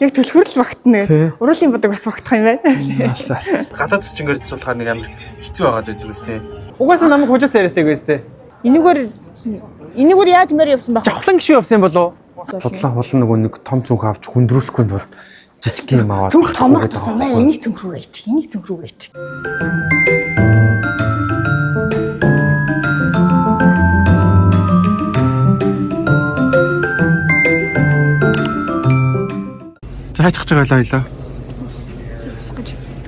Яг төлхөрл багтна гэдэг. Уруулын бодог бас багтах юм байна. Гадаад төчнгөр засуулахаар нэг амар хэцүү байгаад байдаг гэсэн. Угаасаа намайг хужууд царайтай гэвэстэй. Энэгээр яаж мөр явсан байх вэ? Жавхлан гişүү явсан болов? Худлаа хулна нөгөө нэг том цүнх авч хүндрүүлэхгүй бол жижиг юм аваад. Цүнх томох юм байна. Энийг цүнх рүү ээч. Энийг цүнх рүү ээч. Хайж гэж байгаа байлаа.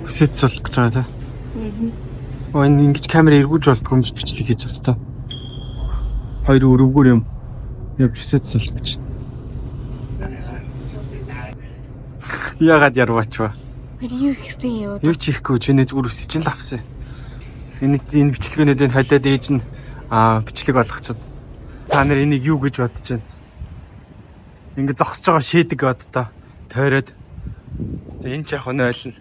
Хүсэж суулгах гэж байгаа та. Оо энэ ингэж камера эргүүлж болдгоо юм бичлэг хийж байгаа та. Хоёр өрөвгөр юм. Явж хүсэж суулгах гэж. Яагаад ярваач ба. Юу ихтэй яваа. Юу ч хийхгүй чиний зүгээр үсэж л авсан. Энэ бичлэгнүүдийн халиад ээж нь бичлэг болгочиход та нар энийг юу гэж бодож байна? Ингэ зогсож байгаа шийдэг бод та. Тойроод за энэ ч яг нь ойлно.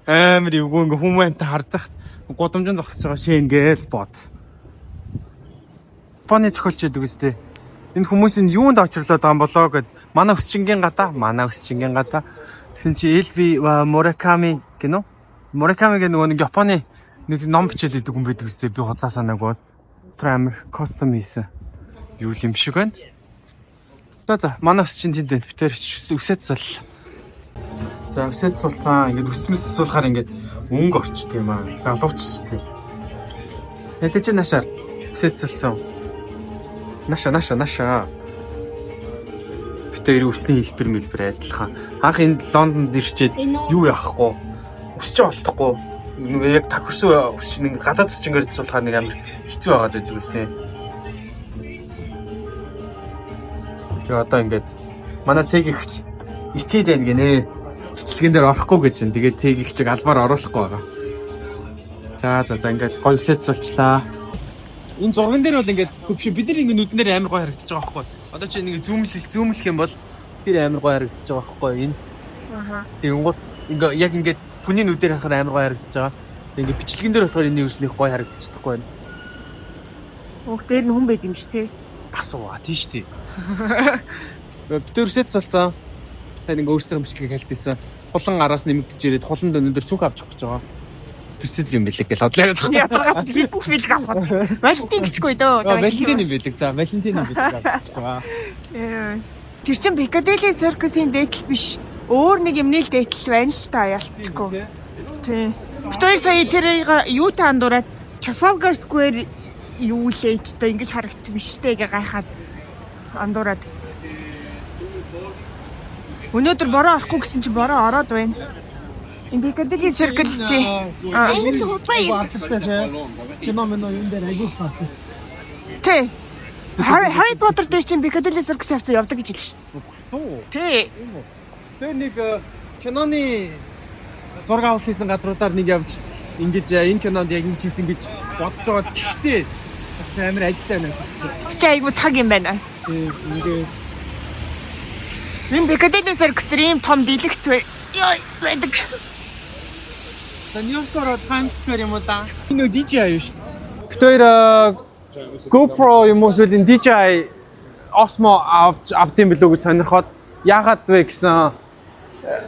Амар эвгүй ингээ хүмүүнтэй харж захт гудамжин зогсож байгаа шээ ингээл бод. Японы зохиолч гэдэг үстэй. Энэ хүмүүсийн юунд очирлоод байгаа юм болоо гэд манай өсчингийн гадаа гэсэн чи Элви Мураками гэнэ үү? Мураками гэх нөгөө нэг Японы нэг ном бичээд идэг хүн байдаг үстэй. Би худлаа санааг бол амар костюм хийсэн. Юу юм шиг байна. За манай өсчин тэнд байна. Битэр үсэт сул. За үсэт сулцсан ингээд үсмэс суулахаар ингээд өнгө орчдөг юм аа. Залууччдаг. Ялэж нашаар үсэт сулцсан. Наша. Битэр үсний хэлбэр адилхан. Анх энд Лондонд ирчээд юу яахгүй. Өсч олдохгүй. Нэг яг тахирсан өсчин ингээд гадаад өсчингээр суулахаар нэг амар хэцүү байгаад байдаг гэсэн. Одоо ингээд манай цэг ихч ичээд байна гинэ. Бичлэгэн дээр орохгүй гэж байна. Тэгээд цэг ихчиг албаар оруулахгүй байгаа. За ингээд гоё үсэт суулчлаа. Энэ зурган дээр бол ингээд хөвш бид нар ингээд нүднээр амар гоё харагдаж байгаа байхгүй. Одоо чи нэг зүүмлэх юм бол тэр амар гоё харагдаж байгаа байхгүй энэ. Тэгэнгუთ ингээд яг ингээд хүний нүдээр харахаар амар гоё харагдаж байгаа. Ингээд бичлэгэн дээр болохоор энэ юуснийх гоё харагдчихдаггүй байна. Ух дээр нь хүн байд юм ш тий. Бас уу тийш тий. Битэр үсэт суулцсан. Сайн ингээ өөрсдөө бичлэгийг хэлтийсэн. Хулан араас нэмэгдэж ирээд хуланд өнөдөр цүнх авч явах гэж байгаа. Тэрсэд юм бэлэг гэж бодлоо. Ядаргаад хит бэлэг авах. Валентин гэчгүй дөө. Валентин юм бэлэг. За Валентин юм бэлэг авах гэж байгаа. Тэр чин Piccadilly Circus-ийн дээдл биш. Өөр нэг юм нэг дээдл байна л та ялтчгүй. Тий. Битэр сая тэрийг юу та андуураад Trafalgar Square юу лээж та ингэж харагддаг биш дээ гэ гайхаад андуураад байсан. Өнөөдөр бороо орохгүй гэсэн чи бороо ороод байна. Энэ Piccadilly Circus-ийн Англи хутгаа Кино юм дээр айгуу фат. Тий. Harry Potter дээр чинь Piccadilly Circus явцаа явдаг гэж хэлсэн шүү дээ. Тий. Тэр нэг киноны зураг авалт хийсэн гадруудаар нэг явж ингэж энэ кинонд яг ингэж хийсэн гэж бодож байгаа. Гэхдээ амар ажтай байна. Чи айгуу цаг юм байна. Ингээ Энэ Piccadilly Circus дээр ийм том дэлгэц байдаг. Нью-Йоркоор Times Square юм уу да? Энэ DJI юу шүү дээ. Тэр GoPro юм уу эсвэл DJI Osmo автын билүү гэж сонирхоод яагаад вэ гэсэн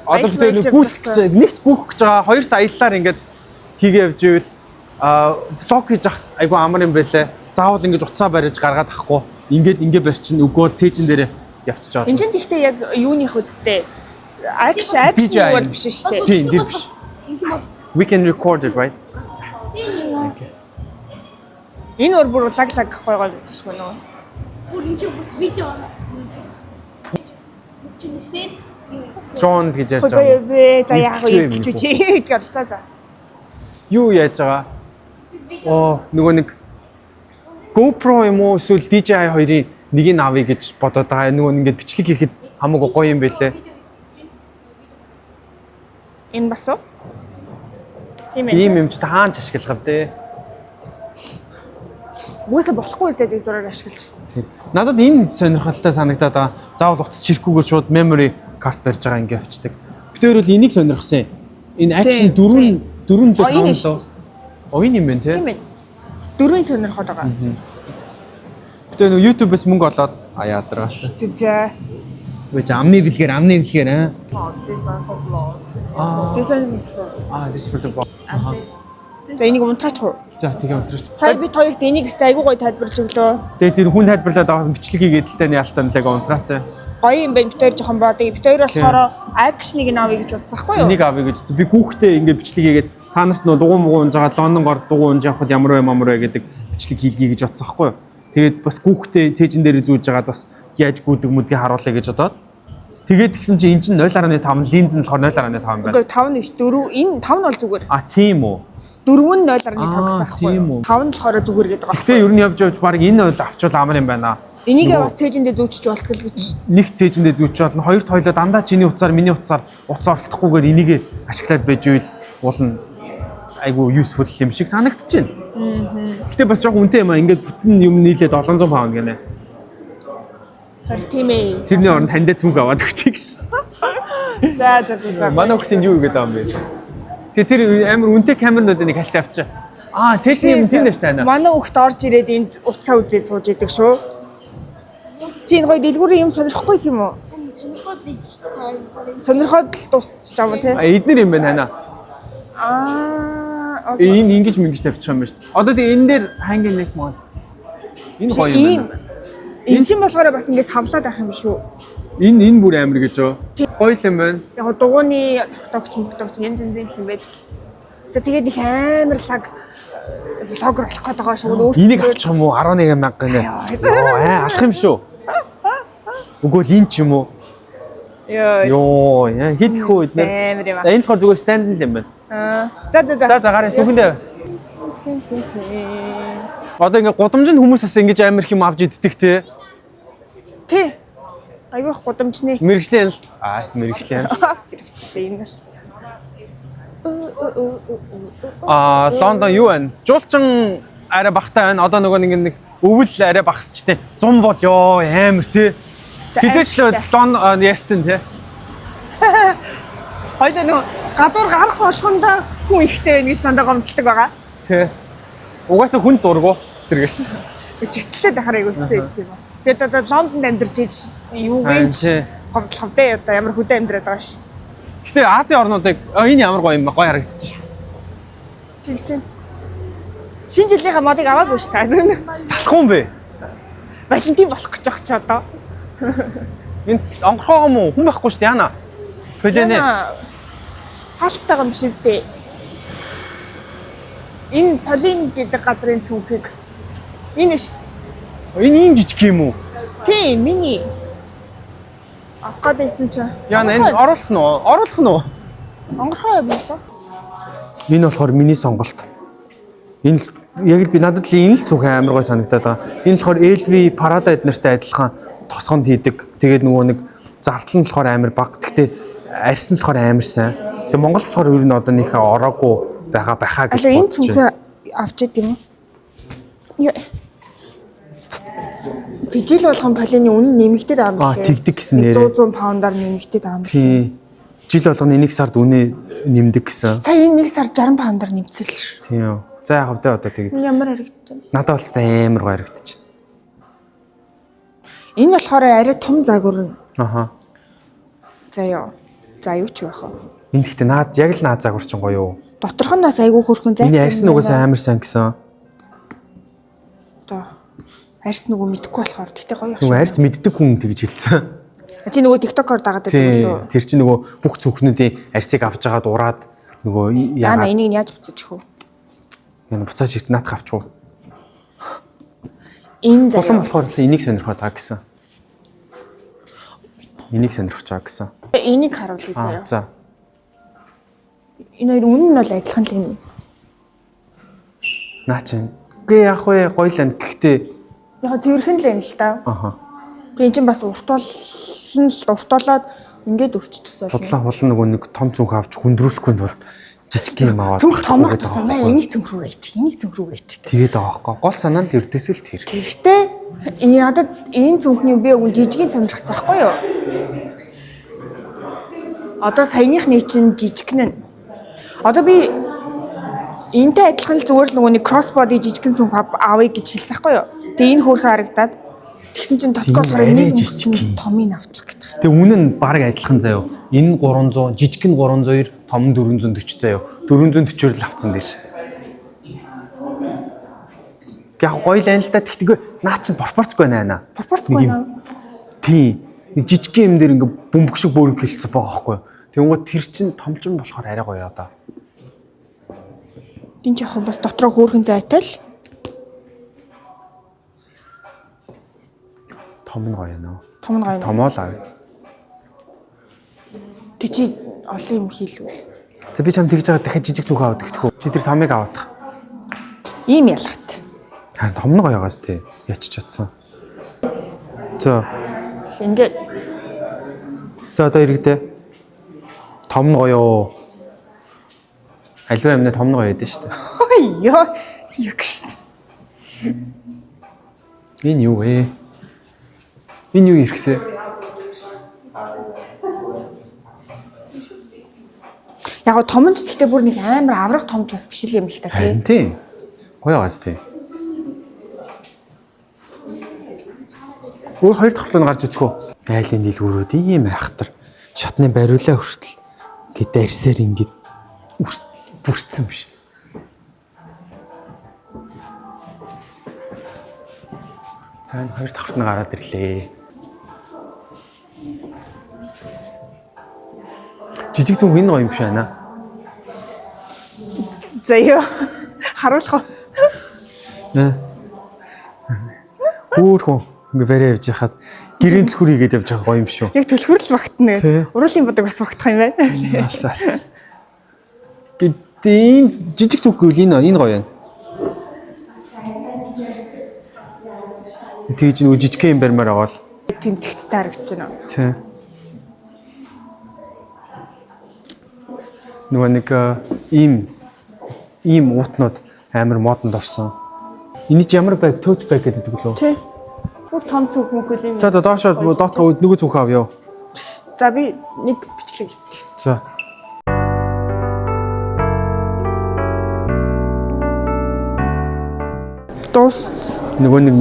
одоо тэр нэгт гүөх гэж байгаа хоёр аяллаар ингээд хийгээ явж ивэл влог хийж ах айгу амар юм байлээ. Заавал ингэж уцаа барьж гаргаад ахгүй. Ингээд барьчин өгөө цээжин дээр явчихж байгаа. Энд чинь гэхдээ яг юуных үстэй action бол биш шүү дээ. Тийм биш. We can record it, right? Энэ өөр бүр лаг гой гэдэгшгүй нөө. Бүр энэ бас видео. Чиний Drone гэж ярьж байгаа. Би за яах вэ гэж чи за. Юу яаж байгаа? Нөгөө нэг GoPro юм уу эсвэл DJI хоёрын нэгийг авъя гэж бодоод байгаа. Нөгөө ингээд бичлэг хийхэд хамаагүй гоё юм байлээ. Энэ бас уу? Ийм юм ч таанч ашиглах вэ? Үгүйсээ болохгүй л дээ зураг ашиглаж. Тийм. Надад энэ сонирхолтой санагдаад байгаа. Заавал утас чирхгүйгээр шууд memory card барьж байгаа ингэ авчдаг. Бид бол энийг сонирхсан. Энэ action 4 л тоо. Оин юм бэ те? Тийм ээ. 4-ийн сонирхоод байгаа. Бид нөгөө YouTube-с мөнгө олоод яадраа. За. Which амны бэлгээр аа. This one for vlog. This one is for. This for the vlog. За энийг унтраач хуу. За тэгээ унтраач. Сая бид хоёрт энийг өстэй айгуу гоё тайлбарлаж өглөө. Тэгээ тэр хүн тайлбарлаад байгаа бичлэг хийгээд л таны ялтаа нэг унтраацаа. Гоё юм байна. Бид хоёр жоохон боо. Тэгээ бид хоёр болохоор акшныг нь авъя гэж бодсаахгүй юу? Энийг авъя гэж. Би хүүхдээ ингээд бичлэг хийгээд та нарт нөө дугуй муугуун жагаад Лондонгоор дугуй унж явахад ямар вэ гэдэг бичлэг хийлгий гэж бодсохгүй юу? Тэгээд бас хүүхдээ цээжин дээр зүүж жагаад бас яаж гүдэг мүдгийг харуулъя гэж бодоод. Тэгээд тэгсэн чинь эн чинь 0.5 линз нь болохоор 0.5 юм байна. Үгүй 5 нь 4 энэ 5 нь бол зүгээр. Тийм үү. 4 нь 0.5 гэсэн аахгүй юу? 5 нь болохоор зүгээр гэдэг байгаа. Гэтэ ер нь явж баг энэ бол авчвал амар юм байна. Энийг бас цээжиндээ зүүчиж болтгол гэж. Нэг цээжиндээ зүүч болно. Хоёрт хоёлоо дандаа чиний утсаар миний утсаар утас оролдохгүйгээр энийг ашиглаад байж ивэл уулна айгу useful юм шиг санагдчихэв. Гэтэ бас жоох үнэтэй юм аа. Ингээд бүтэн юм нийлээ 700 паунд гэнэ. Харин тийм ээ. Тэрний оронд хандаа цүнх аваад өгчих гэж. За. Манай хүүхдийн юу гэдэг юм бэ? Тэгээ тэр амар үнэтэй камернуудыг нэг хальт авчаа. Цээжний юм тийм дээ тань. Манай хүүхд орж ирээд энд утсаа үзээд сууж идэг шүү. Чи энэ гоё дэлгүүрийн юм сонирхгүй юм уу? Сонирхоод л дуусчих юм тий. Эднэр юм байна ханаа. Энэ ингэж мэнгэж тавьчих юм байна шүү. Одоо тэгээ энэ дээр хангийн нэг мод. Энэ гоё юм байна. Энэ чинь болохоор бас ингэж савлаад авах юм шүү. Энэ бүр амар гэж юу? Гоё юм байна. Яг дугууны тогтогч янз янзын юм байж. За тэгээд их амар лаг влогер болох гээд байгаа шүү. Энийг авчих юм уу? 11,000 гэнэ. Алах юм шүү. Үгүй л энэ ч юм уу? Йоо, хит их үү эднэр. Энэ болохоор зүгээр stand юм байна. За гараа зөвхөндөө. Одоо ингээ гудамжинд хүмүүс бас ингэж амар их юм авч иддэг те. Тий. Айгүйх гудамжны. Мэргэжлээ л. Мэргэжлээ. Хэрэгчлээ энэ л. Лондон юу байна? Жуулчин арай багтай байна. Одоо нөгөө нэг өвөл арай багсчтэй. 100 бол ёо амар те. Хэдэж л Лондон ярьсан те. Хоёул нөгөө гадуур гарах болгондоо хүн ихтэй байна гэж сандаа гомдолдог байгаа. Тий. Угаасаа хүн дургу тэргэж. Чицэлтэй байхаар айгүй хэцүү юм байна. Тэгээд одоо Лондонд амьдарч иж юу гэж гомдлохтой одоо ямар хөдөө амьдраад байгаа ш. Гэтэ Азийн орнуудыг энэ ямар гоё юм гоё харагдчих шээ. Тэг чинь. Шинэ жилийнхаа модыг аваагүй ш та. Залах юм бэ? Валентин болох гэж байгаа ч одоо. Энэ онгохоо юм уу? Хүн байхгүй шүү дээ яана. Полиэнэ. Халтайгаа юм шиг дээ. Энэ полин гэдэг газрын цүнхийг энэ шүү дээ. Энэ ийм жижиг юм уу? Тийм, миний. Авах гэдсэн чи. Яна энэ оруулах нь уу? Оруулах нь уу? Онгорхоо юм болоо. Энэ болохоор миний сонголт. Энэ яг л би надад л энэ л цүнх амар гой санагдаад байгаа. Энэ болохоор LV Prada эднэртэй адилхан тосгонд хийдэг. Тэгээд нөгөө нэг зардал нь болохоор амар бага. Гэхдээ арьс нь болохоор амар сайн. Тэгээд Монгол болохоор ер нь одоо нөхөө ороогүй байхаа гэж бодож байна. Энэ цүнхээ авч ид юм уу? Жил болгон полины үнэ нэмэгдээд байгаа юм байна. Тэгдэг гэсэн нэрээ. 100 паундаар нэмэгдээд байгаа юм байна. Тий. Жил болгоно нэг сард үнэ нэмдэг гэсэн. Сая энэ нэг сар 60 паундаар нэмсэн л шүү. Тийм. За яг хавдаа одоо тэгээд. Ямар харагдаж байна? Надад бол тест амар гоё харагдаж байна. Энэ болохоор арай том загвар нь. За юу ч байх вэ? Энд гэхдээ наад яг л наад загвар чинь гоё юу? Доторхоноос айгүй хөрхөн зайтай. Энэ арьс нугаас амар сайн гэсэн. Одоо арьс нүгөө мэдэхгүй болохоор тэгтээ гоё Нөгөө арьс мэддэг хүн тэгж хэлсэн. Чи нөгөө TikTok-оор дагаад байдаг үү? Тэр чинь нөгөө бүх цүнхнүүдийн арьсыг авч яагаад ураад нөгөө яана энийг яаж буцаачих вэ? Яна буцааж ирт наадах авчих уу? Энэ заяа. Тулан болохоор л энийг сонирхоод байгаа гэсэн. Энийг сонирхож байгаа гэсэн. Энийг харуулъя заяа. За. Энэ хоёр үнэн нь бол адилхан л юм. Наа чинь. Гээ яг вэ гоё л ан гэхдээ Яг тэрхэн л юм л та. Тэгээ эн чинь бас уртуулаад ингээд өвчт төсөөл. худлаа нөгөө нэг том цүнх авч хүндрүүлэхгүй бол жижиг юм аваад. Цүнх томох тусмаа энийг цүнх рүү гээчих. Энийг цүнх рүү гээчих. Тэгээд байгаа байхгүй. Гол санаа нь эрдэсэл тэр. Гэхдээ надад энэ цүнхний би өгөн жижигийн сонирхсан байхгүй юу? Одоо саяныхны чинь жижигнэн. Одоо би энтэй адилхан л зүгээр л нөгөө нэг crossbody жижигэн цүнх авъя гэж хэлсэн байхгүй юу? Тэгээ энэ хөөрхөн харагдаад Тэгсэн чинь Тийм, дотгоор арай нэг жижиг. томыг авчих гэдэг. Тэгээ үнэ нь баг адилхан заяо. Энэ 300, жижиг нь 302, том нь 440 заяо. 440-оор л авцсан дээр шүү дээ. Яг гоё л анил та тэгтээ наа чин пропорцгүй байна. Пропорцгүй байна. Тийм. Нэг жижиг юм дээр ингээ бөмбөг шиг бөөрөг хэлцсэн байгаа байхгүй юу? Тэнгууд тэр чин томчин болохоор арай гоё одоо. Энд жоохон бас дотроо хөөргөн зайтай л. Том нь гоё нөө. Том нь гоё. Томоо л авъя. Тэг чи олон юм хийлвэл. За би чам тэгж байгаа дахиад жижиг зүг аваад өгөх. Чи тэр томыг аваадах. Ийм ялгат. Харин том нь гоёгоос тий. Ячиж чадсан. За. Ингээд За одоо иргэдээ. Том нь гоё. Аливаа юмнаа том нь гоё гэдэг шүү дээ. ёо ягш. Энэ юу вэ? Энэ юу ирхсэ? Яг го том нь ч гэхдээ бүр нэг амар аврах томч бас биш л юм л та тий. Харин тий. Гоёгоос тий. Өөр хоёр дахь талыг гарч үзэх үү? Айлын дэлгүүрүүд ийм айхтар. Шатны бариулаа хүртэл гээд арьсаар ингэж бүрцсэн биш. За энэ хоёр дахь талыг гараад ирлээ. Жижиг зүг энэ гоё юм шиг байна. За ёо харуулах уу? Нэ. Хөөхөн ингээ барай явж хахад гэрийн төлхөр хийгээд явж байгаа гоё юм шүү. Яг төлхөрл багтна Тий. гэ. Уруулын бодог бас багтах юм байна. Асаас. Гэтэл жижиг зүг гэвэл энэ гоё байна. Тэгж нэг жижиг юм барьмаар байгаа л. Тэмцэгцтэй харагдаж байна. Тий. Нөгөө нэг ийм уутнууд амар модонд орсон. Эний чи ямар байг tote bag гэдэг лөө. Тий. Бүр том цүг мөгөл юм. За доошоо доотгоо нөгөө зүг авъя. За би нэг бичлэг ит. За. Дуус. Нөгөө нэг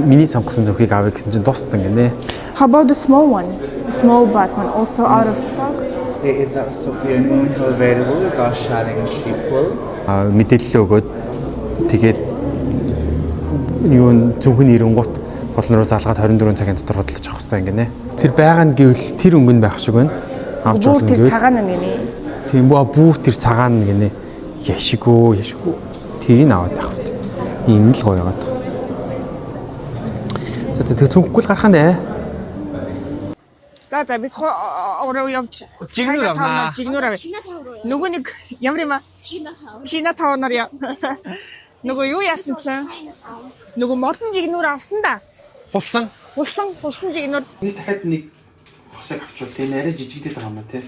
миний сонгосон зүгийг авъя гэсэн чинь дууссан гинэ. How about the small one? The small black one also out of stock. It is that Sophia Moon available is our shining sheep wool. Мэдээлэл өгөөд тэгээд юу зөвхөн ирэнгуут болон руу залгаад 24 цагийн дотор бодлож авах хэрэгтэй гинэ. Тэр байгаа нь гэвэл тэр өнгө нь байх шиг байна. Авч Бүр болно тэр гэвэл. цагаан нь гинэ. Тийм бүр тэр цагаан нь гинэ. Яшигөө. Тэрийг аваад явах хэрэгтэй. Энэ л гоё яагаад. За тэг зүнхгүй л гарах нь дээ. За бид өөрөө явж Жигнүр авнаа. Жигнүр авъя. Нөгөө нэг ямар юм аа? Чина таунаар яа. Нөгөө юу яасан чинь? Нөгөө модон жигнүр авсан да. Хулсан. Хулсан жигнүр. Нийс дахиад нэг хосыг авчвал тийм арай жижигдээд байгаа юм ба тий.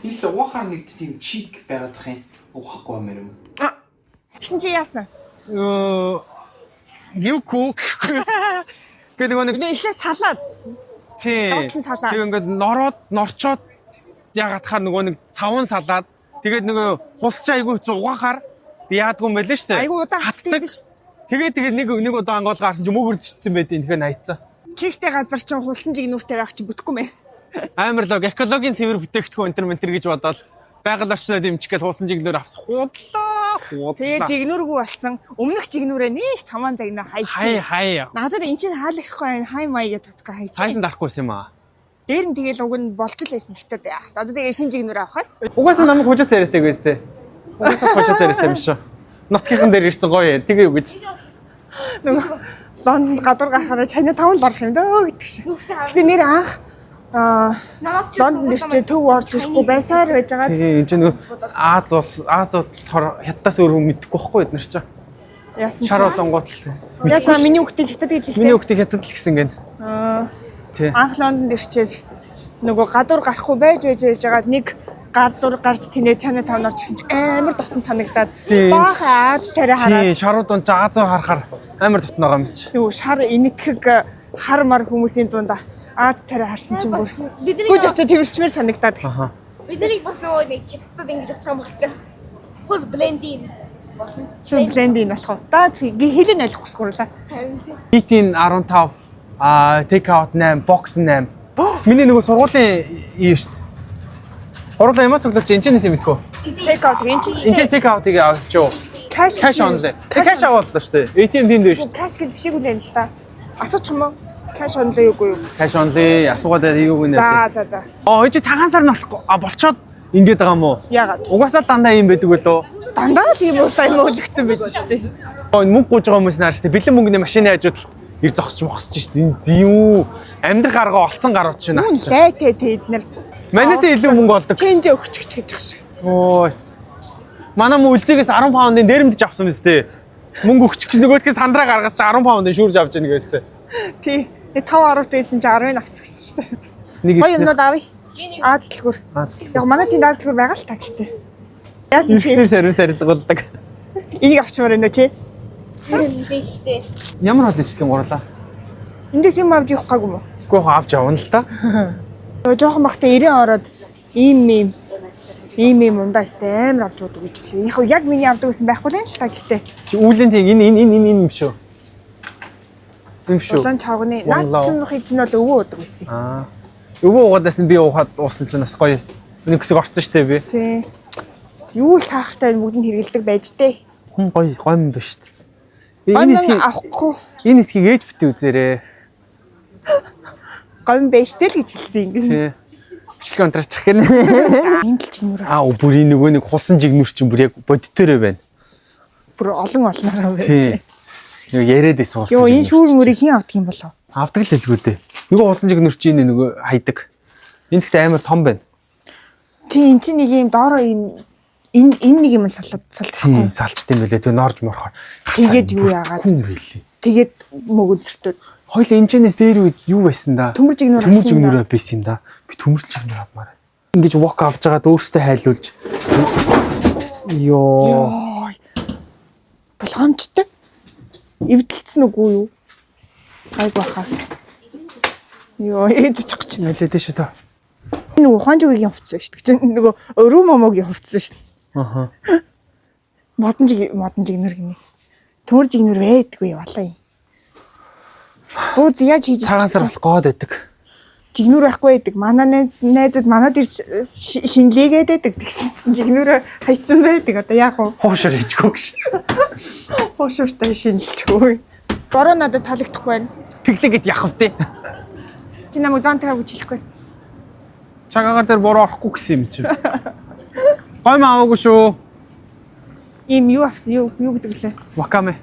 Энэ л уухаар нэг тийм чиг байгаад ах юм. Уухахгүй юм юм. Чин чи яасан? Юу кук. Гэдэг нэг Нэг ихлэ салаад. тий. Доотлон салаад. Тэг ингээд норчоод яагаад нөгөө нэг цаван салаад тэгээд нөгөө хулч айгүй угаахаар яадгүй юм байлаа шүү дээ. Айгуу удаан хатдаг биш. Тэгээд нэг удаа ангол гарсан ч мөөгөр чицсэн байдیں۔ Тэгэхээр найцсан. Чихтэй газар чинь хулсан жигнүүртэй байх чи бүтэхгүй мэ. Амар лог экологийн цэвэр бүтээгдэхүүн энэ гэж бодоод байгаль орчноо дэмжих гэж хуусан жигнөр авсан. Тэгээ жигнүүргүй болсон. Өмнөх жигнүүрээ нэг таман загнаа хай. Надад эн чинь хаалгахгүй хай маяг гэдэгтээ хай. Сайхан дарахгүйсэн юм аа. Дээр нь тэгэл уг нь болж л байсан гэхдээ одоо тэгээ шинэ жигнүүр авахаас Угаасаа намайг хужаа царайтай гэвэстэй. Угаасаа хужаа царайтай юм шүү. Нутгийнхан дээр ирсэн гоё. Тэгээ юу гэж. нөгөө Лондонд гадуур гарахаараа Чайна таун л орох юм дөө гэдэг шиг. Тэгээ нэр анх Лондонд ирчээ төв орж ирэхгүй байсаар байж байгаа. Тэгээ энэ чинь нөгөө Аз болохоор хятадаас өөр хүн мэдэхгүй байхгүй бид нар ч. Яасан Шар чи? болонгууд л. Яасан миний хүүхдээ хятад гэж хэлсэн. Миний хүүхдээ хятад л гэсэн гэн. Тий. Анх Лондонд ирчээ нөгөө гадуур гарахгүй байж байгаад нэг гадуур гарч тэнээ Чайна таун орчихсон чи амар дотн санагдаад баах Аз царай хараад Тий, шарууд он Азаа харахаар амар дотно байгаа юм чи. юу шар инэтхэг хар мар хүмүүсийн дунд Аз царай харсан чинь бүр гүйж очиж тэрвэлчмээр санагдаад. Бидний бас нөгөө нэг хятад ингэж очих юм болчих. Full blend-in болно. Шууд блендинг болох уу? Даа чи хэлэн ойлгох хүсгүрлээ. Харин тийм. Нийтийн 15 take out 8, box 8. Миний нөгөө сургуулийн юм шүү дээ. Оруулаа ямаа цуглуулж энэчнээс юм мэдхүү. Take out энэ чинь Энэчнээс take out-ыг авчуу. cash Cash only. Cash авууллаа шүү дээ. ATM тийм дээ шүү дээ. cash гэж бишээгүй л юм л та. Асуучих юм уу? Cash only юу юу? Cash only асуугаад юу гэнэ. За. Энэ чи цагаан сар нь болохгүй. Болцоод ингэж байгаа юм уу? Яагаад? Угаасаа дандаа юм байдаг үлээ. Дандаа л юм уу та юм өлгцэн байж шүү дээ. Энэ мөнгө гуйж байгаа хүмүүс наар шүү дээ. Бэлэн мөнгөний машины хажууд ир зогсож мохсож шүү дээ. Юу? Амьдрах арга олцсон гарууд чинь Мөн лайтэй тэд нар. Манайсаа илүү мөнгө олдог. Чэнж өгч гэж байгаа шиг. Ой. Манай мөн үлзийгээс 10 паундын дээрэмдэж авсан биз дээ. Мөнгө өгчих гэж нөгөөдгөө сандраа гаргаж 10 паундын шүүрж авч яана гэвээс дээ. Тий. 5 10 дээсэн чи 10-ыг авчихсан шүү дээ. Нэг Гоё юмнууд авъя. Аазлгүр. Яг манай тийм аазлгүр байгаа л та гэхдээ. Яасан чи ирсээр сарилгуулдаг. энийг авчмаар байна чи? Хэлтэй. Ямар хол ичдэг гурлаа. Эндээс юм авч явах гаагүй юм уу? Гэхдээ авч явна л та. Жоохон бахта 90 ороод ийм ундаа өстэй амар авч удаа гэж хэлээ. Яг миний авдаг гэсэн байхгүй л юм л та гэхдээ. Үүлэн тийм энэ юм шүү. Юм шүү. Улаан чавганы наад чинь чинь бол өвөө удаг байсан. Өвөө уугаадаас нь би уугаад уусан чинь бас гоё эс. Нэг хэсэг орсон штэ би. Тий. Юу саахтай бүгд нь хэрэгэлдэг байж тээ. Хүн гоё юм ба штэ. Энэ хэсгийг авахгүй. Энэ хэсгийг ээж битээ үзээрэй. Гомн байжтэй л гэж хэлсэн юм. Тий. Бичлэг онтраачих гэнэ. Энд л чигнүр. Бүр энэ нөгөө нэг хулсан жигнүр чинь бүр яг бодитөрөө байна. Бүр олноороо байна. Тий. Юу яриад байсан хулсан. Йоо энэ шүүр мөрийг хэн авдаг юм болов? Авдаг л хэлгүй дээ. Нөгөө хулсан жигнүр чинь нөгөө хайдаг. Энэ гэхдээ амар том байна. Тий эн чинь нэг юм доороо юм энэ нэг юм салчихгүй. Салчт юм байлээ. Тэгээ норж морхоор. Тэгээд юу яагаад? Хүн байлээ. Тэгээд мөгөдөртөө. Хоёул энэчнээс дээр үед юу байсан да? Төмөр жигнүр байсан юм да. Би төмөр жигнүр авмаар. Ингэж walk авч байгаад өөртөө хайлуулж. Йоо. Болгоомжтой. Эвдэлцэн үгүй юу? Айгу хаа. Йоо эдчих гэж. Нэлээд тийш та. Нөгөө ухаанжигийн хувцас шүү дээ. Нөгөө өрөө момогийн хувцас шүү дээ. Аха. Модон жигнүр гинэ. Төмөр жигнүр байдаггүй яваалаа юм. Бууз яаж хийж Цагаан сар бол гоод байдаг. жигнүр байхгүй байдаг. Манай найзууд манад ирж шинлээгээд байдаг. Тэгсэн чинь жигнүр хайцсан байдаг. Одоо яах вэ? Хуушаар хийчихгүй гэж. Хуушуртай шинэлчихгүй. Бороо надад таалагдахгүй байна. Тэглэгээд яхав тий. Чи намайг зантайгаа гэж хэлэхгүйс. Цагаагаар дээр бороо орохгүй гэсэн юм чи. Гой мааваагүй шүү. Ийм юу авсан? Юу гэдэг лээ? Вакаме.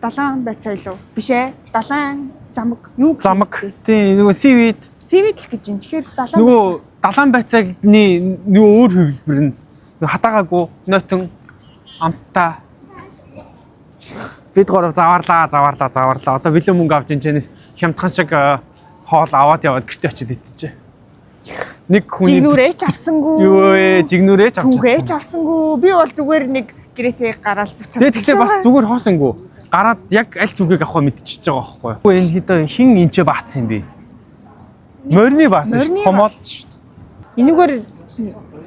Далайн байцаа илүү. Биш ээ. Далайн замаг. Юу гэх юм? Замаг. Тий нөгөө seaweed. Seaweed л гэж юм. Тэгэхээр далайн Нөгөө далайн байцаагны нөгөө өөр хөвлбөр нь нөгөө хатаагаагүй нойтон амттай. Бид гурав заваарлаа. Одоо бэлэн мөнгө авч энэчнээс хямдхан шиг хоол аваад яваад гэртээ очиод идчихэ. Нэг хүний жигнүрээч авсангүй. Юу ээ, жигнүрээч авсан. Түнхээч авсангүй. Би бол зүгээр нэг гэрээсээ гараад буцаад. Тэгэхээр бас зүгээр хоосонгүй. Гараад яг аль зүгийг авах мэдчихэж байгаа байхгүй юу? Энэ хэдэн хин энчээ баацсан юм бэ? Морины баасан шүү. Хомол.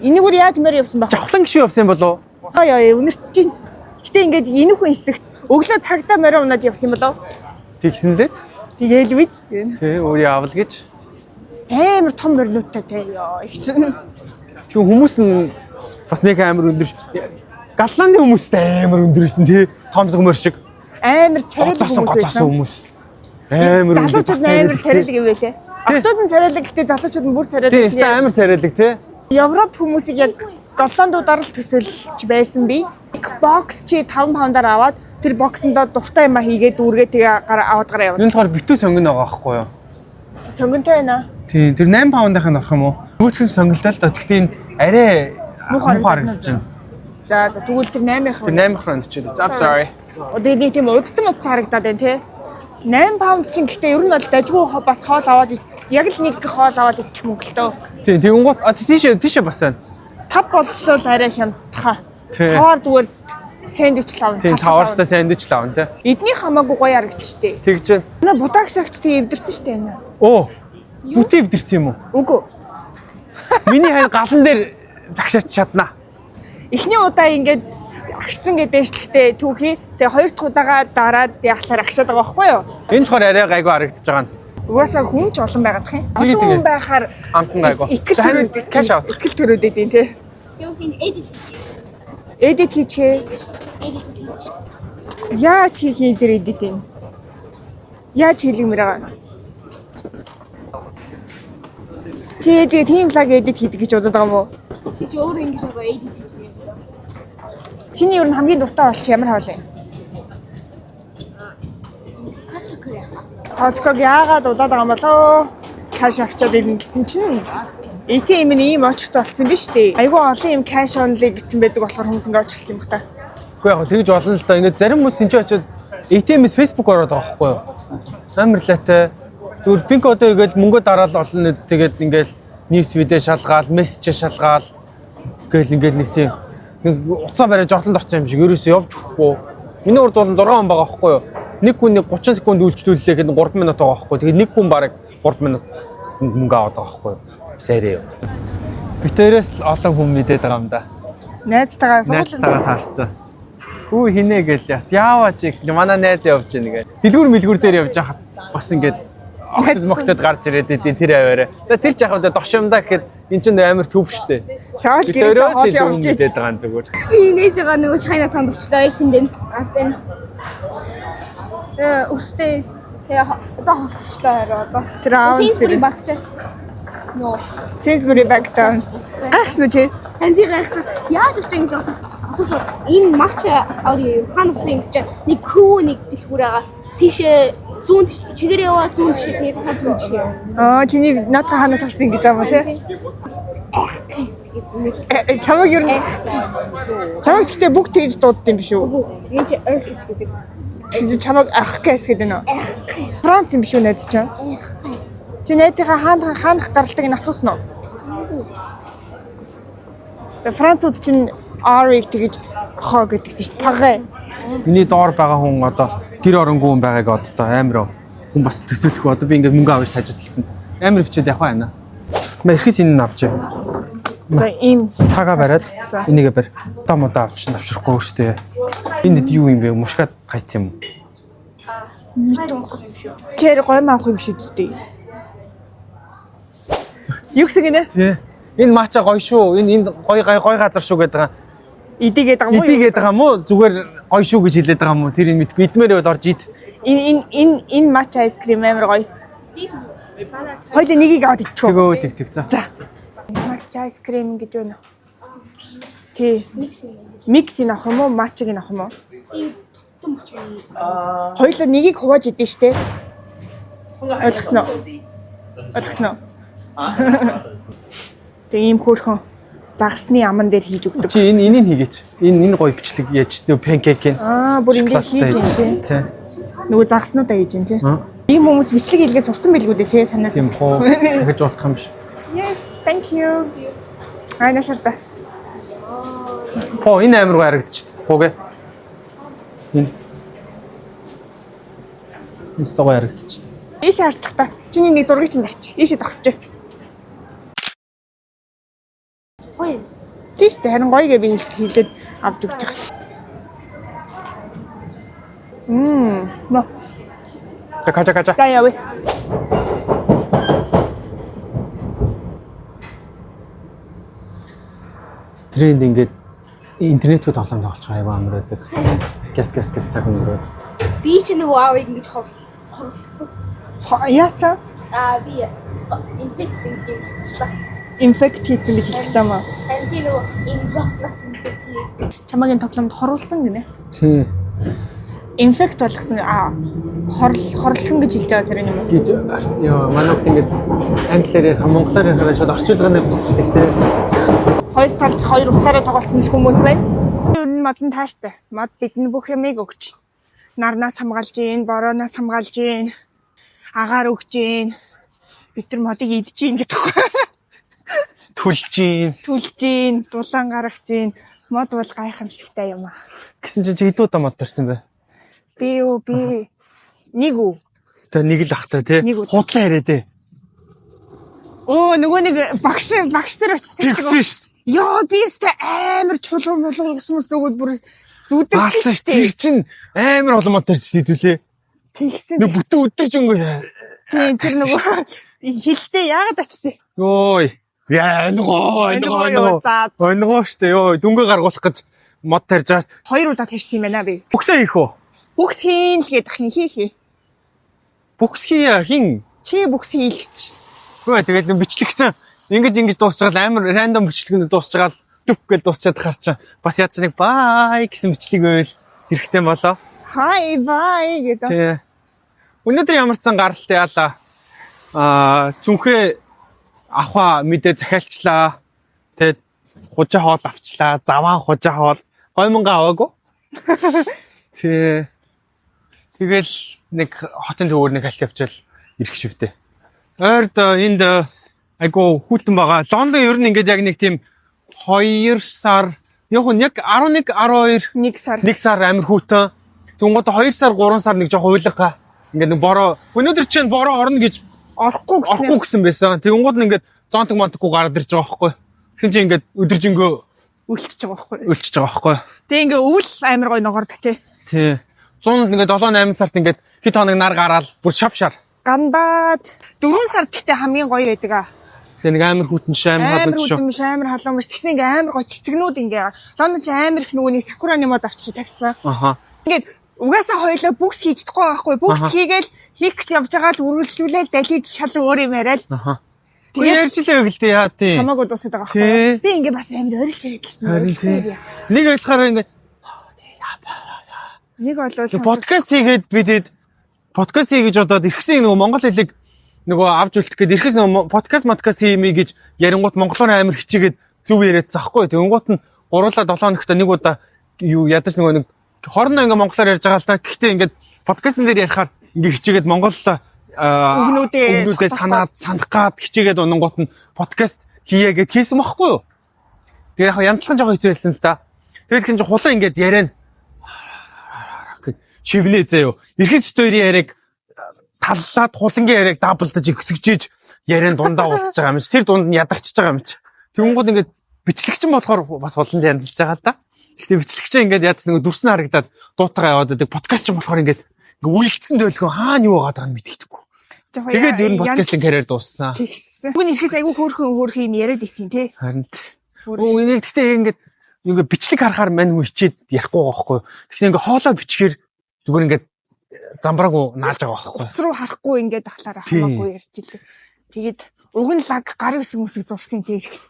Энэгээр яаж морь явсан байх вэ? Жавхлан гişүү явсан болов? Үнэрч чинь. Гэтэ ингээд энэхүү хэсэгт өглөө цагдаа морь унаад явсан болов? Тэгсэн лээ. Тэгээл үз. Тэ өөрийн авал гэж. Амар том моринуудтай те. Яа их чинь. Тэгвэл хүмүүс нь бас нэг амар өндөр. Галланы хүмүүстэй амар өндөр байсан тий. Томсог морь шиг. Амар царайлаг хүмүүс байсан. Хүмүүс. Амар өндөр. Залуучууд амар царайлаг юм байлээ. Автод нь царайлаг гэхдээ залуучууд нь бүр царайлаг. Тий, амар царайлаг тий. Европ хүмүүсийг яг голландуудаар л төсөөлж байсан би. Бокс чи 5 паундаар аваад тэр боксондоо дуртай юм хийгээд дүүргээ тэгээ аваад гараа явна. Энэ болохоор битүү сонгоно байгаа байхгүй юу? Сонгонтой байна. Тий, тэр 8 паундын орох юм уу? Нөгөөчгөн сонгилтой л да. Гэхдээ энэ арай муухай харагдаж байна. За тэгвэл тэр 8-ын. Тэр 8 франк ч үү. I'm sorry. Одоо нэг тийм удцсан харагдаад байна тий. 8 паунд чинь гэхдээ ер нь бол дажгүй бас хоол аваад яг л нэг хоол аваад ичих мөнгө л дөө. Тий, тэгэнгუთ тийшээ бас байна. 5 боллоо арай хямдхан. Тий. Тавар зүгээр сэндвич лавна. Тий, таварстай сэндвич лавна тий. Эдний хамаагүй гоё харагдчихтэй. Тэгж байна. Наа будаагш агч тий эвдэрсэн штэ энэ. Оо. Бүтээ эвдэрсэн юм уу? Үгүй. Миний хань галан дээр загшаач чаднаа. Эхний удаа ингээд агшсан гэдэг дэжлэхтэй түүхий. Тэгээ хоёр дахь удаага дараад яхахлаар агшаад байгаа байхгүй юу? Энэ болохоор арай гайгүй харагдаж байгаа нь. Угаасаа хүн ч олон байгаад юм. Тэгээ, Олон хүн байхаар Амтан гайгүй. итгэл Харин төрөөд cash out. итгэл төрөөд идэв тий. Юу син edit Эдит хийчихээ. edit хийх шүү дээ. Яаж хийх юм дээр эдит юм? Яаж хийлгэмээр байгаа? Чи тийм лаг эдит хийдэг гэж бодод байгаа юм уу? Би ч өөр ингэж одоо edit хийж юм. Чиний ер нь хамгийн дуртай болч ямар хоол юм? Кацукрэ. Тоцког яагаад удаад байгаа юм болоо? Каш авчаад ирнэ гэсэн чинь ATM нь ийм очрот болсон биз дээ. Айгүй олон юм cash only гэсэн байдаг болохоор хүмүүс ингэ очролцсон юм бах та. Үгүй яг тэгж болно л доо. Ингээд зарим хүмүүс тэнцээ очиод ATM-с Facebook ороод байгаа байхгүй юу? Амар лаатай. Зүгээр пинк одоо игээл мөнгө дараал олон нэз тэгээд ингээл ньюс видео шалгаал, мессеж шалгаал гээл ингээл нэг тийм нэг уцаа бариад жорлонд орсон юм шиг ерөөсөө явж өгөхгүй. Миний урд бол 6 он байгаа байхгүй юу? Нэг хүн 30 секунд үйлчлүүллээ гэдэг 3 минут байгаа байхгүй юу? Тэгээд нэг хүн бараг 3 минут мөнгө аваад байгаа байхгүй юу? Сэрээ. Битээрээс олон хүн мэдээд байгаа юм да. Найзтайгаа суулаа. Найзтайгаа таарсан. Хүү хинэ гэл яс яаваач гэсэн манай найз явж ийн гээ. Дэлгүүр дээр явж хахад бас ингээд огтд могтод гарч ирээд идэв тэр аваараа. За тэр ч яхав дошимдаа гэхэд эн чинь амар төв штэ. Шаал гэрээсээ хоол явж идээд байгаа зүгээр. Би нээж байгаа нөгөө China танд өчлөө тэнд артен. Устэй одоо хоцтой одоо. Тэр аав тэр багтай. Ноо. Sainsbury Bagtown. Гайхсан чи? Ханди гайхсан. Яаж ч ингэж асуусан. Энэ матч аваа хаана усан гэж чинь нэг күү нэг дэлгүүр байгаа. Тийшээ зүүн чигээр яваа зүүн тишээ тэгээд хаан зүүн тишээ. Чиний наадах ханаас авсан гэж байгаа тий. Чамаг ер нь чамаг гэхдээ бүгд тэгж дууддаг юм биш үү? Энэ чи Erkes гэдэг. Чамаг Erkes гэдэг нөө. Франц юм биш үү найз чинь? Чи найзынхаа хаанах гаралтай нь асуусан уу? Францууд чинь R-ыг тэгж хоо гэдэг чинь пага. Миний доор байгаа хүн одоо гэр оронгүй хүн байгааг одоо амар хүн бас төсөөлөх одоо би ингээд мөнгө авч тажидлалтанд амар бичээд явах байна. Мэрхэс энэ нь авч. За ийм Тага бариад энийгээ барь. Удаа авч навшрахгүй штэ. Энд юу юм бэ? Мушкат гайт юм. чээр гой маах юм шүү дээ. Юу гэсэн гинэ? Тий. Энэ мача гоё шүү. Энэ гоё газар шүү гэдэг байгаа. Идигээд байгаа мó? Идигээд байгаа мó? Зүгээр гоё шүү гэж хэлээд байгаа мó? Тэрийг мэдгүй. Идмээр бол орж ид. Энэ матч айскрим амар гоё. Хоёул нэгийг аваад иччихв. Тэгөө тэг. За. Матч айскрим гэж байна. Тий. Миксийг авах юм уу? Матчийг авах юм уу? Хоёул нэгийг хувааж идэн штэ. Ойлгосноо? Ойлгосноо? Тэг ийм хөөрхөн загсны аман дээр хийж өгдөг. Чи энийг хийгээч. Энэ гоё бичлэг яаж нөө панкейк нь. Бүр ингэ хийж юм тий. Нөгөө загснуудаа хийж юм тий. Ийм хүмүүс бичлэг хийлгээ сурсан байлгүй дээ тий санаа. Тийм хоо гэж болох юм биш. Yes, thank you. Нашарта. Энэ амар гоё харагдчих. Хөөгээ. Энэ стогоо харагдчих. Ийш харчих та. Чиний нэг зургийг чинь барьчих. Ийшээ зогсож. Гоё. Тийш дээ харин гоё гэ би хэлээд авч өгч байгаа чи. Мо. Кача. За явъя. Тренд ингээд интернетгүй тоглоом тоглож байгаа юм амар байдаг. Гяс цаг өнгөрөөд. Би ч нөгөө аавыг ингэж хорлцсон. Яацаа? Би инфект гэдэг юм болчихлоо. Инфект хийсэн гэж хэлж байгаа юм аа. Харин тийм нөгөө инфектнаас инфект хийгээд Чамаагийн тоглоомд хоруулсан гинэ. Тий. Инфект болгосон хорлсон гэж хэлж байгаа тэр юм уу? Гэж манай хот ингээд англиар ярих монголоор ярихаар шууд орчуулганы босчдаг тий. Хоёр талч хоёр уцаараа тоглосон хүмүүс байна. Ер нь модон таартай. Мод бидний бүх юмыг өгч. Нарнаас хамгаалж гин, борооноос хамгаалж гин, агаар өгч гин. Бид нар модыг идэж гин гэдэг байна. Түлж гин, дулаан гаргаж гин. Мод бол гайхамшигтай юм аа. Гэсэн чинь чи хэд удаа мод тарсан бэ? Би нэг үү. Тэгээ нэг л ахтай тий. Худлаа яриа дээ. Нөгөө нэг багш нар очиж Тэгсэн шүү. Яа би өстэй амар чулуун усмус өгөөд бүр зүудэрсэн шүү дээ. Тэр чин амар олон мод тарч хэдүүлээ. Тэгсэн. Нэг бүтэн өдөржингөө Тийм тэр нөгөө хилтэй яагаад очив? Йой. Яа, өнгөө штэ ёо. Дүнгээ гаргуулах гэж мод тарьж байгаа. 2 удаа тарьсан юм байна би. Бүксээ хийх үү? Бүкс хийн л гээд ахын хий. Бүкс хийя хин. Чи бүкс хийлгэсэн шүү. Хөөе тэгэл бичлэгсэн. Ингэж дуусчихад амар рандом бичлэг дуусчихад түп гэж дуусчаад харчаа. Бас яаж нэг бай гэсэн бичлэг байвал хэрэгтэй болоо. Hi bye гэдэг. Тий. Өнөөдөр ямар ч сан гаралтай яалаа. Цүнхээ ахва мэдээ захиалчлаа. Тэгээд хужаа хоол авчлаа. Заваа хужаа хоол 2000 аваагүй. Тий. Тэгэл нэг хотын төвөр нэг халт явчаал ирэх шивтэй. Ойрд энд айгу хүүтэн байгаа. Лондон ер нь ингээд яг нэг тийм 2 сар яг 11 12 1 сар амир хүүтэн. Тэнгууд 2 сар 3 сар нэг жоох хуйлга. Ингээд нэг бороо өнөөдөр чинь бороо орно гэж орохгүй гэсэн байсан. Тэнгууд нь ингээд зонтог монтоггүй гараад ирж байгаа байхгүй. Тэгсэн чинь ингээд өдөржингөө үлчиж байгаа байхгүй. Тэг ингээ өвөл амир гой ногоордог тий. Тий. 100 ингээд 7 8 сард ингээд хэд хоног нар гараад бүр шавшаар. Гандаад 4 сард гэхдээ хамгийн гоё байдаг аа. Тэгээ нэг амир хүүтэн амир халуун биш тэгсэн ингээ амир гоё цэцгнүүд ингээ. Лондон ч амир их нөгөөний сакураны мод авчиж тавьсан. Аха. Ингээд угаасаа хоёлаа бүкс хийж чадахгүй байхгүй. Бүкс хийгээл хийх гэж явж байгаа л үргэлжлүүлээл далиж шал өөр юм яриад. Аха. Тэгээ ярьж лээ гэлтэй яа тийм. Хамаагүй дуусаад байгаа байхгүй. Би ингээ бас амир орилж яриад гэсэн. Харин тийм. Нэг ойлгохоор ингээ нэг болов подкаст хийгээд бидэд подкаст хийж одоод ирсэн нөгөө монгол хэлийг нөгөө авч үлдэх гээд ирэхс нөгөө подкаст хиймээ гэж ярингууд монголоор амир хичээгээд зүв яриадсан хгүй. Тэнгуут нь гурлаа 7 хоногт нэг удаа юу ядаж нөгөө нэг хорно ингээ монголоор ярьж байгаа л та. Гэхдээ ингээд подкастн дээр ярихаар ингээ хичээгээд монгол өгнүүдээ санах гад хичээгээд унангууд нь подкаст хийе гэд хийсэн байхгүй юу. Тэгээ яг янзлахын жоо хэцүүлсэн л та. Тэгээд чинь хулан ингээд яриа шивнээ заяо. Эрхэс хоёрын яриаг таллаад хулангийн яриаг даблдаж ихсгэж яриан дундаа уулзж байгаа юм чи. Тэр дунд нь ядарчж байгаа юм чи. Тэнгууд ингээд бичлэгчин болохоор бас хуланд янзлж байгаа л да. Гэхдээ бичлэгчин ингээд яаж нэг дүрснэ харагдаад дуутагаа яваад байдаг. Подкаст ч болохоор ингээд үйлдэлсэн дөөлхөн хаана юу байгаа нь мэддэггүй. Тэгээд ер нь подкастын карьер дууссан. Хүн эрхэс айгүй хөөрхөн юм яриад ирсэн тий. Харин. Гэхдээ ингээд бичлэг харахаар мань хүн хичээд ярихгүй байгаа байхгүй. Тэгсэн ингээд хоолоо бичгээр зүгээр ингээд замбраагүй наалж байгаа байхгүй. Уц руу харахгүй ингээд ахлаараа хамаагүй ярьж илээ. Тэгээд уг нь лаг гар ус хүмүүсийг зурсан тий эргэс.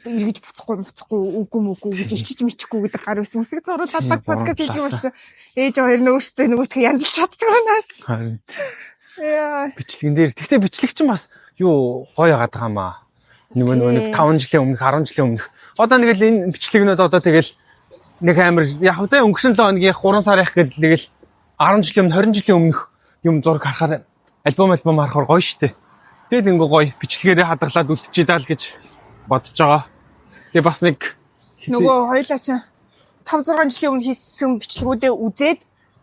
Эргэж буцахгүй үгүй гэж ичиж мичихгүй гэдэг гар ус хүмүүсийг зуруулаад баг подкаст хийх болсон. Ээж хоёр нь өөрсдөө нөгөөдхөө янзлж чаддаг банаас. Харин. Яа. Бичлэгэн дээр. Гэхдээ бичлэг чинь бас юу гоё яагаад байгаа маа. Нэг 5 жилийн өмнөх 10 жилийн өмнөх. Одоо нэг л энэ бичлэгнүүд одоо тэгэл нэг амир яг зэ өнгөрсөн 7 хоногийн 3 сар их гэдэг тэгэл 10 жилийн өмнө 20 жилийн өмнөх юм зураг харахаар альбом харахаар гоё штэ. Тэгэл ингээ гоё бичлэгээрээ хадгалаад үлдчихээ л гэж бодож байгаа. Тэгээ бас нэг нөгөө хоёлаа ч 5 6 жилийн өмнө хийсэн бичлэгүүдээ үзээд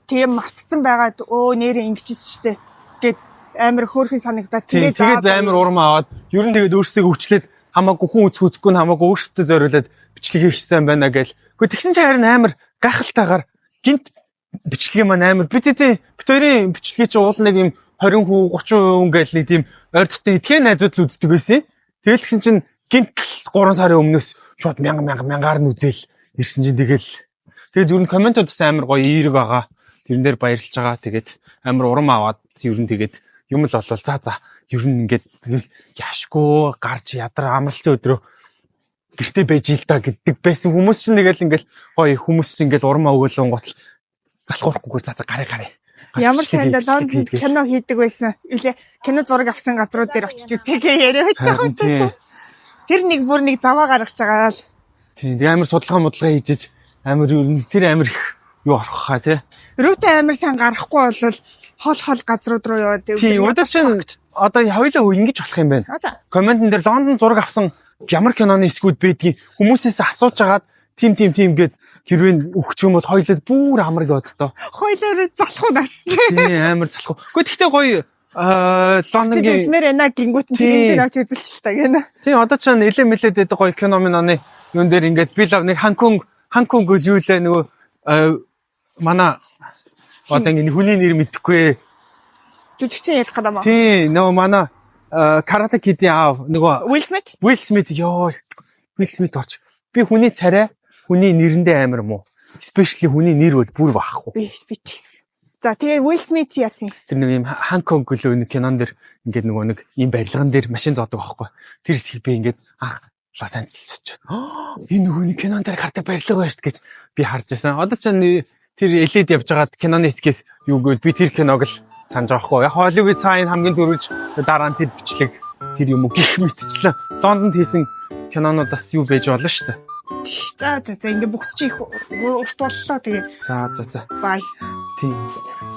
тэгээ мартцсан байгаад нэрээ ингэчихсэн штэ. Гэт амир хөөрхөн санагдаад тэгээд амир урам аваад ер нь тэгээд өөрсдөө өвчлээд хамаагүй хүн үзэхгүй нь хамаагүй өөрсдөө зориулаад бичлэг хийх хэрэгтэй байна гээл. Гэхдээ тэгсэн чинь харин амир гайхалтайгаар гинт бичлэгийн маань амир бид хоёрын бичлэгийг чи уул нэг юм 20% 30% гээл нэг тийм ойр дотны эдгээр найзууд л үздэг байсан. Тэгэл тэгсэн чинь гинт 3 сарын өмнөөс шууд мянгаар нь үзээл ирсэн чинь тэгээд ер нь комментууд бас амир гоё эерэг байгаа. Тэрэн дээр баярлж байгаа. Тэгээд амир урам аваад ер нь тэгээд юм л болол за ер нь ингээд яшгүй гарч ядар амралтын өдрөө гэртээ байж ил да гэдэг байсан хүмүүс чинь ингээд гоё хүмүүс чинь ингээд урмаа өгөөлөн готл залхуурахгүйгээр за гараа. Ямар сайндаа Лондонд кино хийдэг байсан. Илээ кино зураг авсан газрууд дээр очиж үзээгээ яриа хийж байгаа. Тэр нэг бүр нэг заваа гаргаж байгаа л. Тийм амар судалгаа хийж амар ер нь тэр амар их юу орох хаа тий. Рүүтэй амар сайн гарахгүй бол хол газрууд руу яваад тийм удаа чинь одоо хоёлаа ингэж болох юм байна. Комментэн дээр Лондон зураг авсан ямар киноны эсгүүд байдгийг хүмүүсээс асууж агаад тим гэд хэрвээ өгч юм бол хоёлаа бүр амар гэдээ. Хоёлаа залах уу нас. Тийм амар залах. Гэхдээ тэгтээ гоё Лондонгийн үзмэр эна гингүүт нь тэр авч үзэлч та гэнэ. Тийм одоо ч нэлээ мэлээд байдаг гоё кино миноны юун дээр ингээд би лав нэг Ханконг юу лээ нөгөө манай одоо ингэ хүний нэр мэдэхгүй жүжигчин ярих гэдэг юм уу? Тий, нөгөө манай Karate Kid-ийн аав нөгөө Will Smith? Will Smith ёо. Will Smith орч. Би хүний царай, хүний нэрэндээ амар муу. Especially хүний нэр бол бүр баахгүй. Би ч. За тэгээ Will Smith яасан. Тэр нэг юм Hancock гэлөө нэг кинон дэр ингээд нөгөө нэг ийм барилган дээр машин зоодог байхгүй. Тэр хэсгийг би ингээд анх Лос Анжелес очив. Энэ нөгөө нэг кинон дээр гардаг барилга байж гэж би харж байсан. Одоо ч тэр элед явж байгаад киноны хэсгээс юу гэвэл би тэр киног л санаж байгаа хгүй. Яг Hollywood сайн хамгийн төрүүлж дараа нь тэр бичлэг тэр юм уу гих мэтчлээ. Лондонд хийсэн кинонуудаас юу байж болно шүү дээ. За ингээ бүгс чи их урт боллоо тэгээ. За. Бай. Тийм.